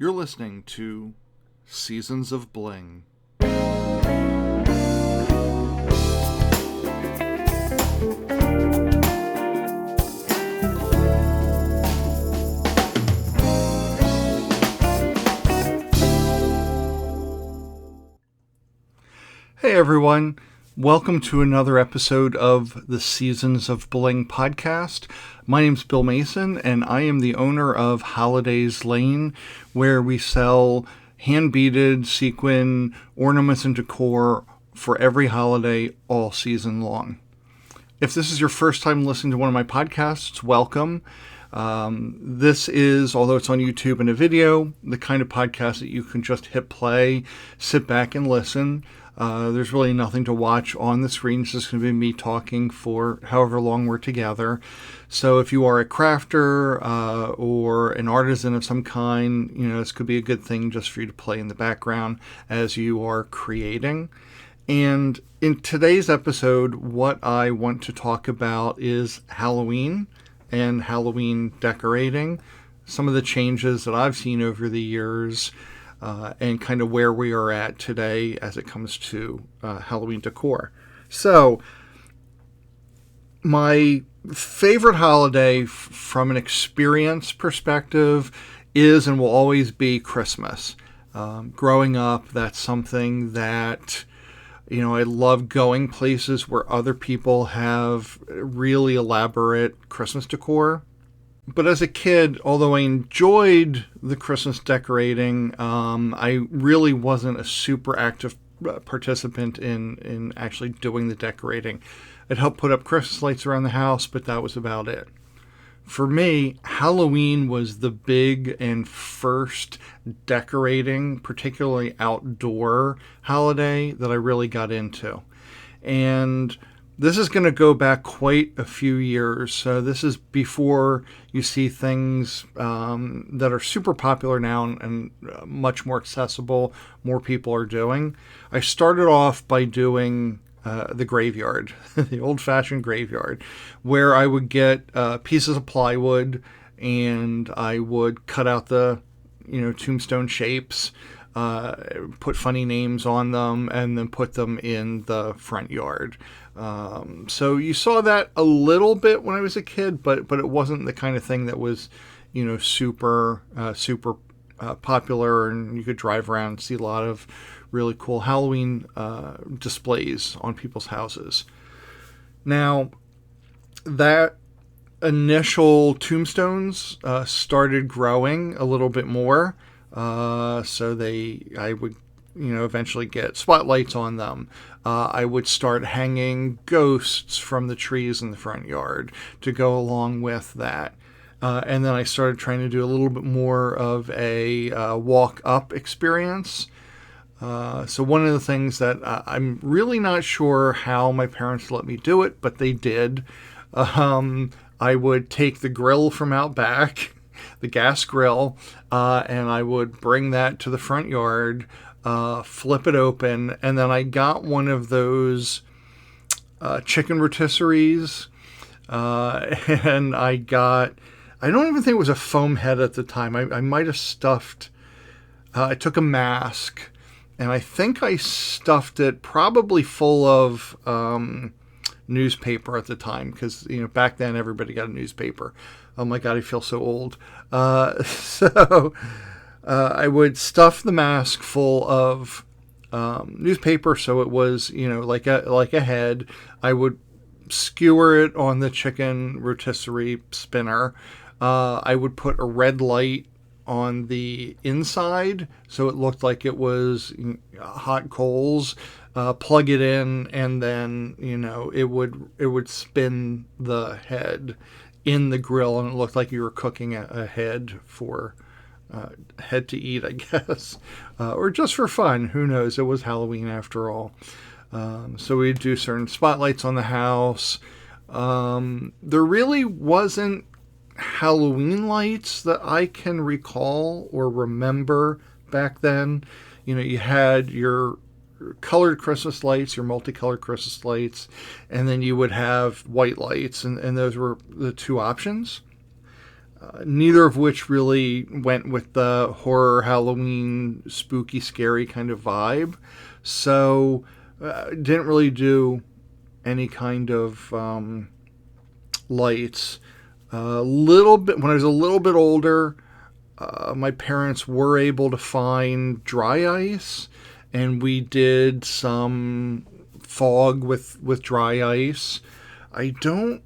You're listening to Seasons of Bling. Hey everyone, welcome to another episode of the Seasons of Bling podcast. My name's Bill Mason and I am the owner of Holidays Lane, where we sell hand-beaded sequin ornaments and decor for every holiday all season long. If this is your first time listening to one of my podcasts, welcome. This is, although it's on YouTube and a video, the kind of podcast that you can just hit play, sit back and listen. There's really nothing to watch on the screen. It's just going to be me talking for however long we're together. So if you are a crafter or an artisan of some kind, this could be a good thing just for you to play in the background as you are creating. And in today's episode, what I want to talk about is Halloween and Halloween decorating, some of the changes that I've seen over the years, and kind of where we are at today as it comes to Halloween decor. So, my favorite holiday from an experience perspective is and will always be Christmas. Growing up, that's something that, I love going places where other people have really elaborate Christmas decor. But as a kid, although I enjoyed the Christmas decorating, I really wasn't a super active participant in actually doing the decorating. I'd help put up Christmas lights around the house, but that was about it. For me, Halloween was the big and first decorating, particularly outdoor holiday that I really got into. And this is going to go back quite a few years. So this is before you see things that are super popular now and much more accessible, more people are doing. I started off by doing the graveyard, the old-fashioned graveyard, where I would get pieces of plywood and I would cut out the tombstone shapes, put funny names on them, and then put them in the front yard. So you saw that a little bit when I was a kid, but it wasn't the kind of thing that was, super popular, and you could drive around and see a lot of really cool Halloween displays on people's houses. Now, that initial tombstones started growing a little bit more. So I would, eventually get spotlights on them. I would start hanging ghosts from the trees in the front yard to go along with that. And then I started trying to do a little bit more of a walk-up experience. So one of the things that I'm really not sure how my parents let me do it, but they did. I would take the grill from out back, the gas grill, and I would bring that to the front yard, flip it open, and then I got one of those chicken rotisseries, and I don't even think it was a foam head at the time. I might have stuffed, I took a mask, and I think I stuffed it probably full of newspaper at the time, because back then everybody got a newspaper. Oh my God, I feel so old. So I would stuff the mask full of newspaper, so it was like a head. I would skewer it on the chicken rotisserie spinner. I would put a red light on the inside, so it looked like it was hot coals. Plug it in, and then it would spin the head in the grill, and it looked like you were cooking a head for head to eat, I guess, or just for fun. Who knows? It was Halloween after all. So we'd do certain spotlights on the house. There really wasn't Halloween lights that I can recall or remember back then. You had your colored Christmas lights, your multicolored Christmas lights, and then you would have white lights, and those were the two options. neither of which really went with the horror, Halloween, spooky, scary kind of vibe. So didn't really do any kind of lights. A little bit when I was a little bit older, my parents were able to find dry ice, and we did some fog with dry ice. I don't.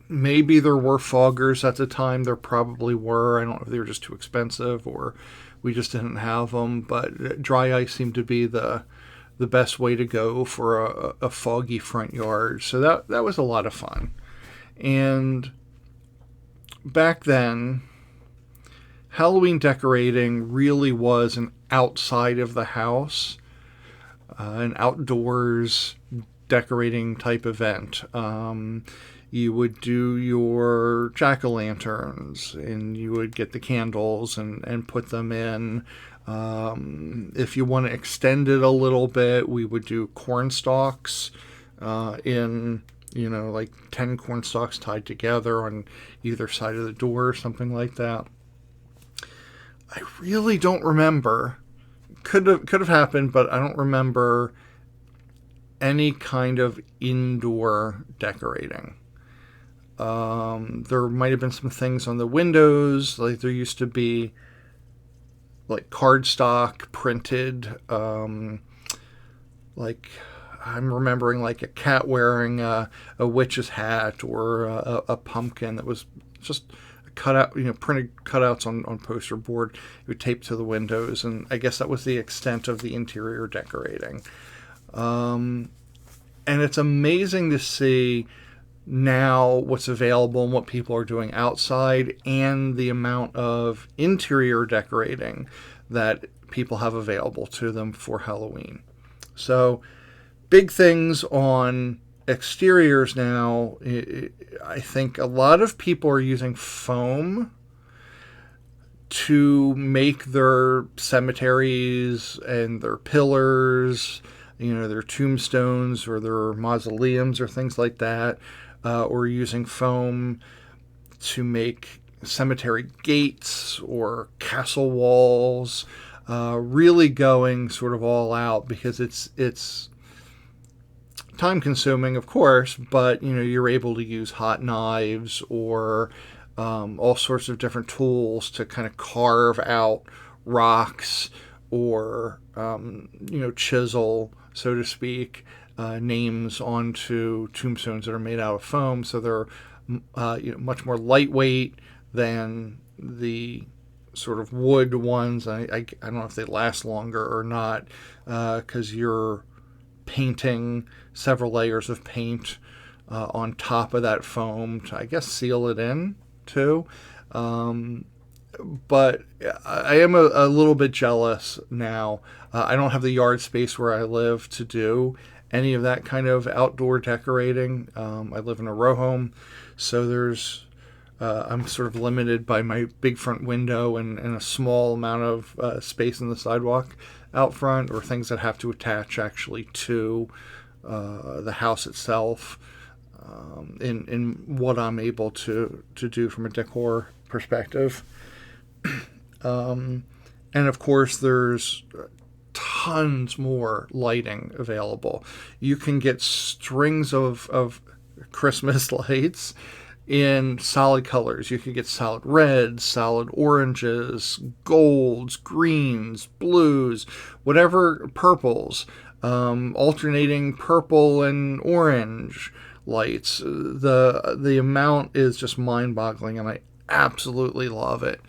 Maybe there were foggers at the time. There probably were. I don't know if they were just too expensive or we just didn't have them. But dry ice seemed to be the best way to go for a foggy front yard. So that was a lot of fun. And back then, Halloween decorating really was an outside of the house, an outdoors decorating type event. You would do your jack-o'-lanterns, and you would get the candles and put them in. If you want to extend it a little bit, we would do corn stalks in, like 10 corn stalks tied together on either side of the door or something like that. I really don't remember. Could have happened, but I don't remember any kind of indoor decorating. There might have been some things on the windows, like there used to be like cardstock printed, like I'm remembering like a cat wearing a witch's hat or a pumpkin that was just cut out, printed cutouts on poster board. It would tape to the windows, and I guess that was the extent of the interior decorating. And it's amazing to see now what's available and what people are doing outside, and the amount of interior decorating that people have available to them for Halloween. So big things on exteriors now. I think a lot of people are using foam to make their cemeteries and their pillars, their tombstones or their mausoleums or things like that, or using foam to make cemetery gates or castle walls, really going sort of all out, because it's time consuming, of course, but you're able to use hot knives or all sorts of different tools to kind of carve out rocks or chisel, so to speak, names onto tombstones that are made out of foam. So they're much more lightweight than the sort of wood ones. I don't know if they last longer or not, because you're painting several layers of paint on top of that foam to, I guess, seal it in too. But I am a little bit jealous now. I don't have the yard space where I live to do any of that kind of outdoor decorating. I live in a row home, so I'm sort of limited by my big front window and a small amount of space in the sidewalk out front, or things that have to attach actually to the house itself, in what I'm able to do from a decor perspective. And of course, there's tons more lighting available. You can get strings of Christmas lights in solid colors. You can get solid reds, solid oranges, golds, greens, blues, whatever, purples, alternating purple and orange lights. The amount is just mind-boggling, and I absolutely love it.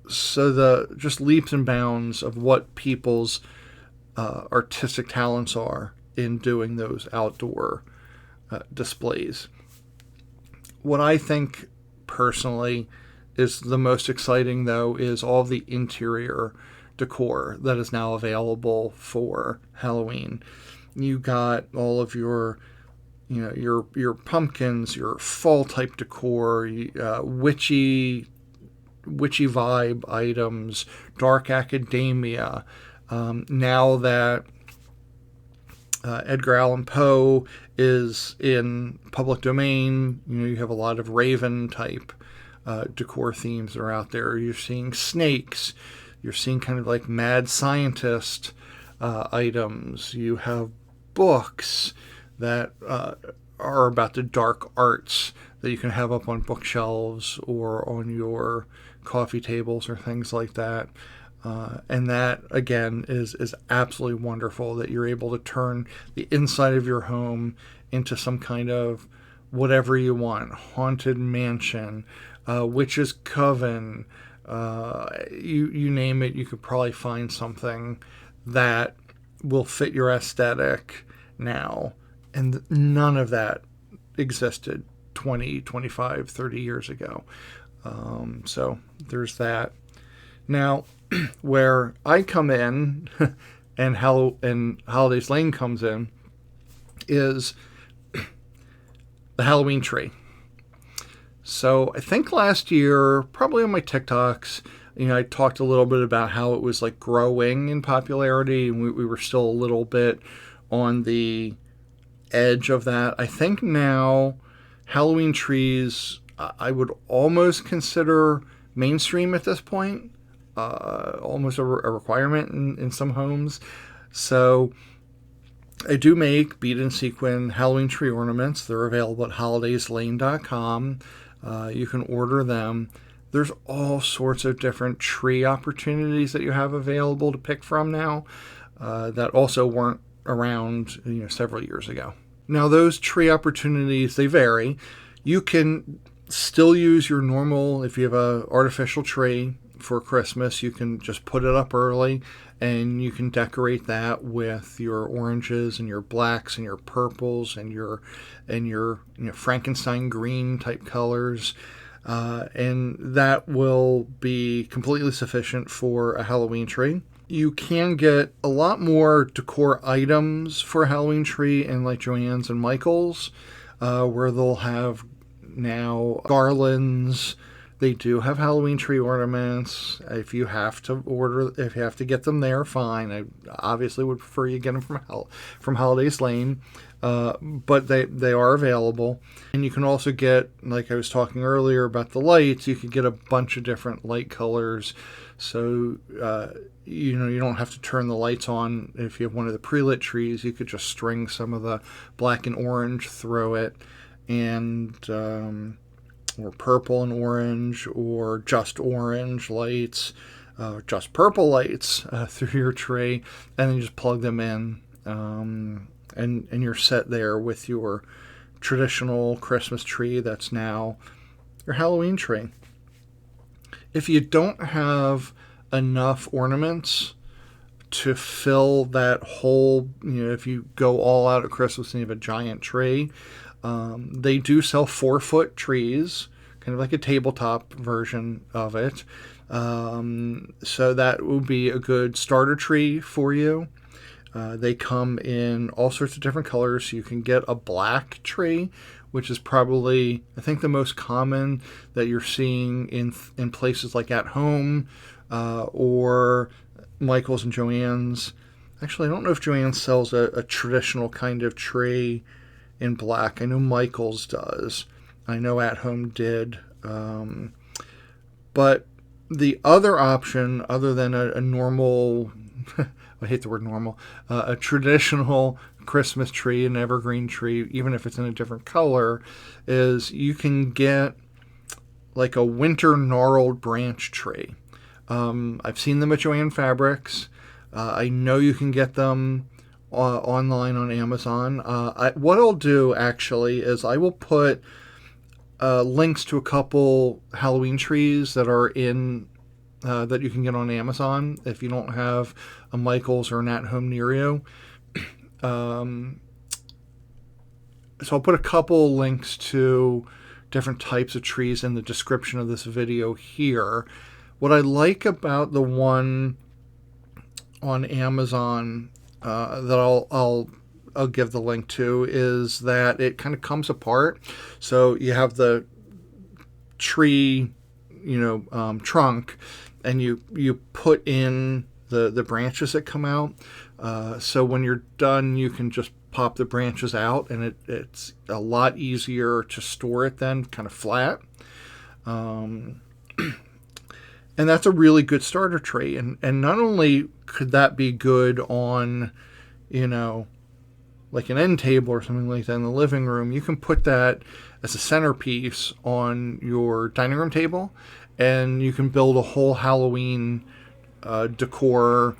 So the just leaps and bounds of what people's artistic talents are in doing those outdoor displays. What I think personally is the most exciting, though, is all the interior decor that is now available for Halloween. You got all of your pumpkins, your fall type decor, witchy vibe items, dark academia. Now that Edgar Allan Poe is in public domain. You have a lot of Raven type decor themes that are out there. You're seeing snakes. You're seeing kind of like mad scientist items. You have books that are about the dark arts that you can have up on bookshelves or on your coffee tables or things like that. And that, again, is absolutely wonderful that you're able to turn the inside of your home into some kind of whatever you want. Haunted mansion, witch's coven, you name it, you could probably find something that will fit your aesthetic now. And none of that existed 20, 25, 30 years ago. So there's that. Now, where I come in and Holidays Lane comes in is the Halloween tree. So I think last year, probably on my TikToks, I talked a little bit about how it was like growing in popularity, and we were still a little bit on the edge of that. I think now Halloween trees, I would almost consider mainstream at this point. Almost a requirement in some homes. So I do make bead and sequin Halloween tree ornaments. They're available at holidayslane.com. You can order them. There's all sorts of different tree opportunities that you have available to pick from now that also weren't around several years ago. Now those tree opportunities, they vary. You can still use your normal, if you have an artificial tree for Christmas, you can just put it up early and you can decorate that with your oranges and your blacks and your purples and your Frankenstein green type colors, and that will be completely sufficient for a Halloween tree. You can get a lot more decor items for a Halloween tree in like Joann's and Michael's, where they'll have now garlands. They do have Halloween tree ornaments. If you have to get them there, fine. I obviously would prefer you get them from Holidays Lane, but they are available. And you can also get, like I was talking earlier about the lights, you could get a bunch of different light colors. So you don't have to turn the lights on. If you have one of the pre-lit trees, you could just string some of the black and orange through it, and or purple and orange, or just orange lights, just purple lights through your tree, and then you just plug them in, and you're set there with your traditional Christmas tree that's now your Halloween tree. If you don't have enough ornaments to fill that whole, if you go all out at Christmas and you have a giant tree, they do sell 4-foot trees, kind of like a tabletop version of it. So that would be a good starter tree for you. They come in all sorts of different colors. So you can get a black tree, which is probably, I think, the most common that you're seeing in places like At Home or Michael's and Joann's. Actually, I don't know if Joann's sells a traditional kind of tree in black. I know Michael's does. I know At Home did. But the other option, other than a normal, I hate the word normal, a traditional Christmas tree, an evergreen tree, even if it's in a different color, is you can get like a winter gnarled branch tree. I've seen them at Joann Fabrics. I know you can get them online on Amazon. What I'll do actually is I will put links to a couple Halloween trees that are in that you can get on Amazon if you don't have a Michael's or an At Home near you. So I'll put a couple links to different types of trees in the description of this video here. What I like about the one on Amazon that I'll give the link to is that it kind of comes apart. So you have the tree, trunk, and you put in the branches that come out. So when you're done, you can just pop the branches out, and it's a lot easier to store it then, kind of flat. Um, and that's a really good starter tray. And not only could that be good on, you know, like an end table or something like that in the living room, you can put that as a centerpiece on your dining room table, and you can build a whole Halloween decor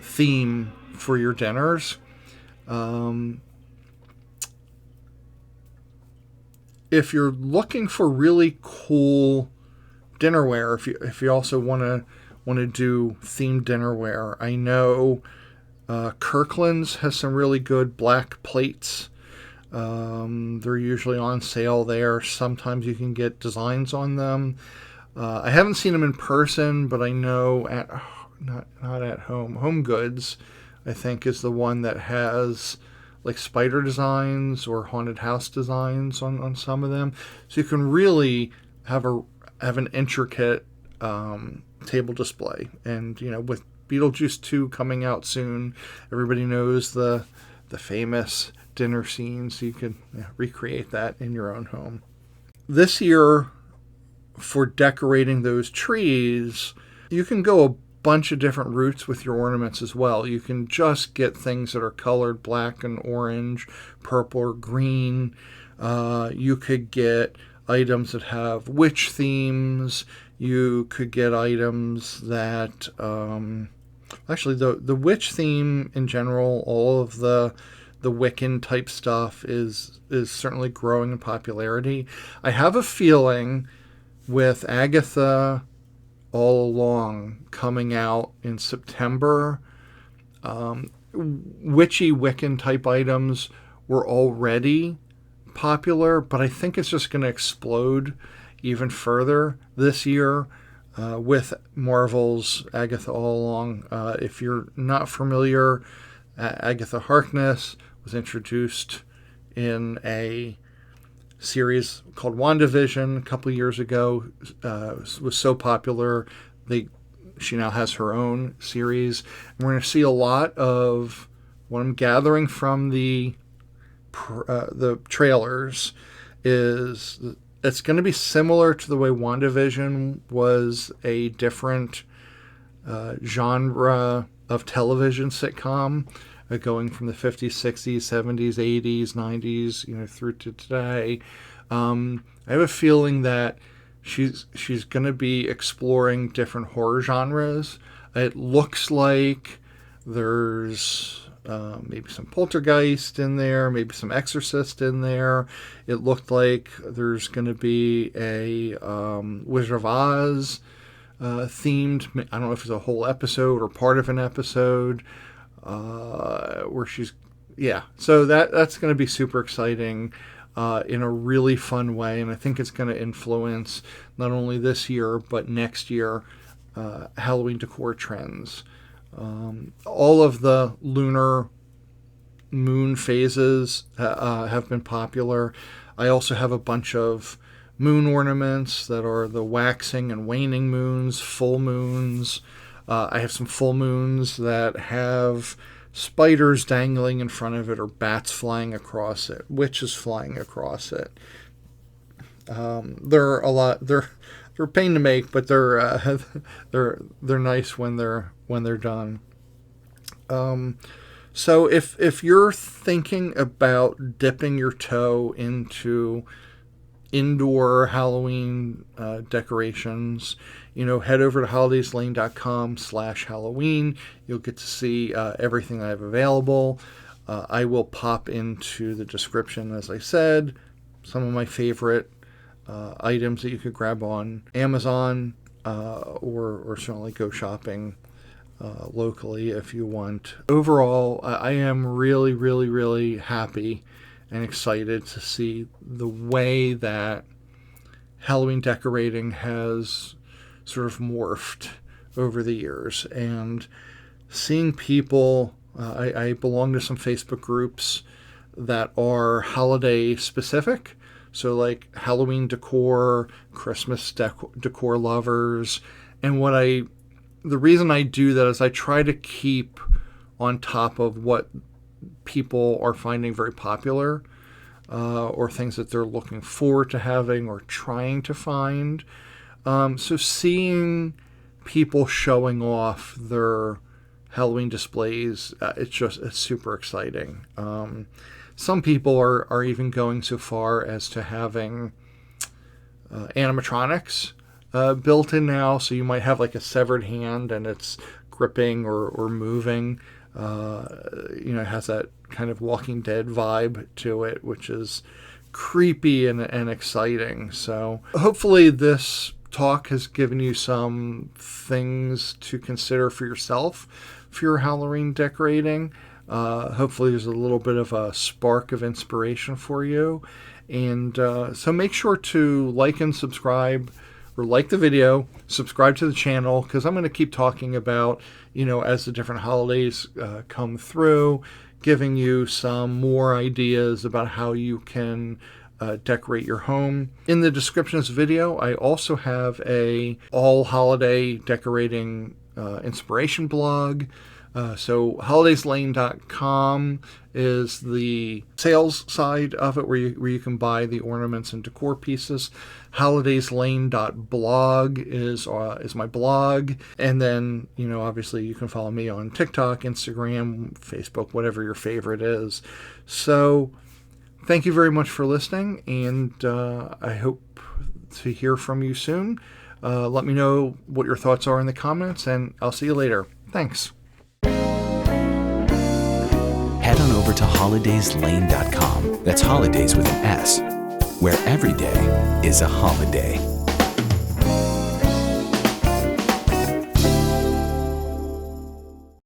theme for your dinners. If you're looking for really cool dinnerware, if you also want to do themed dinnerware, I know Kirkland's has some really good black plates. They're usually on sale there. Sometimes you can get designs on them. I haven't seen them in person, but I know at not at Home Goods, I think, is the one that has like spider designs or haunted house designs on some of them. So you can really have an intricate table display. And you know, with Beetlejuice 2 coming out soon, everybody knows the famous dinner scene, so you can recreate that in your own home. This year, for decorating those trees, you can go a bunch of different routes with your ornaments as well. You can just get things that are colored black and orange, purple or green. You could get items that have witch themes. You could get items that actually the witch theme in general, all of the Wiccan type stuff is certainly growing in popularity. I have a feeling with Agatha All Along coming out in September, witchy Wiccan type items were already popular, but I think it's just going to explode even further this year with Marvel's Agatha All Along. If you're not familiar, Agatha Harkness was introduced in a series called WandaVision a couple of years ago. Was so popular, she now has her own series. And we're going to see a lot of what I'm gathering from the trailers is it's going to be similar to the way WandaVision was a different genre of television sitcom, going from the 50s, 60s, 70s, 80s, 90s, through to today. I have a feeling that she's going to be exploring different horror genres. It looks like there's maybe some Poltergeist in there, maybe some Exorcist in there. It looked like there's going to be a Wizard of Oz themed. I don't know if it's a whole episode or part of an episode. Where she's, so that's going to be super exciting in a really fun way, and I think it's going to influence not only this year but next year Halloween decor trends. All of the lunar moon phases have been popular. I also have a bunch of moon ornaments that are the waxing and waning moons, full moons. I have some full moons that have spiders dangling in front of it, or bats flying across it, witches flying across it. They're a lot. They're a pain to make, but they're nice when they're done. So if you're thinking about dipping your toe into indoor Halloween decorations, head over to holidayslane.com/Halloween. You'll get to see everything I have available. I will pop into the description, as I said, some of my favorite items that you could grab on Amazon or certainly go shopping locally if you want. Overall, I am really, really, really happy and excited to see the way that Halloween decorating has sort of morphed over the years, and seeing people, I belong to some Facebook groups that are holiday specific, so like Halloween decor, Christmas decor lovers, and the reason I do that is I try to keep on top of what people are finding very popular, or things that they're looking forward to having or trying to find. So seeing people showing off their Halloween displays, it's super exciting. Some people are even going so far as to having animatronics built in now. So you might have like a severed hand and it's gripping or moving. It has that kind of Walking Dead vibe to it, which is creepy and exciting. So hopefully this talk has given you some things to consider for yourself for your Halloween decorating. Hopefully there's a little bit of a spark of inspiration for you. And so make sure to like and subscribe, or like the video, subscribe to the channel, because I'm going to keep talking about, as the different holidays come through, giving you some more ideas about how you can decorate your home. In the description of this video, I also have a all holiday decorating inspiration blog. So holidayslane.com is the sales side of it, where you can buy the ornaments and decor pieces. holidayslane.blog is my blog. And then, obviously you can follow me on TikTok, Instagram, Facebook, whatever your favorite is. So thank you very much for listening, and I hope to hear from you soon. Let me know what your thoughts are in the comments, and I'll see you later. Thanks. Head on over to holidayslane.com. That's holidays with an S, where every day is a holiday.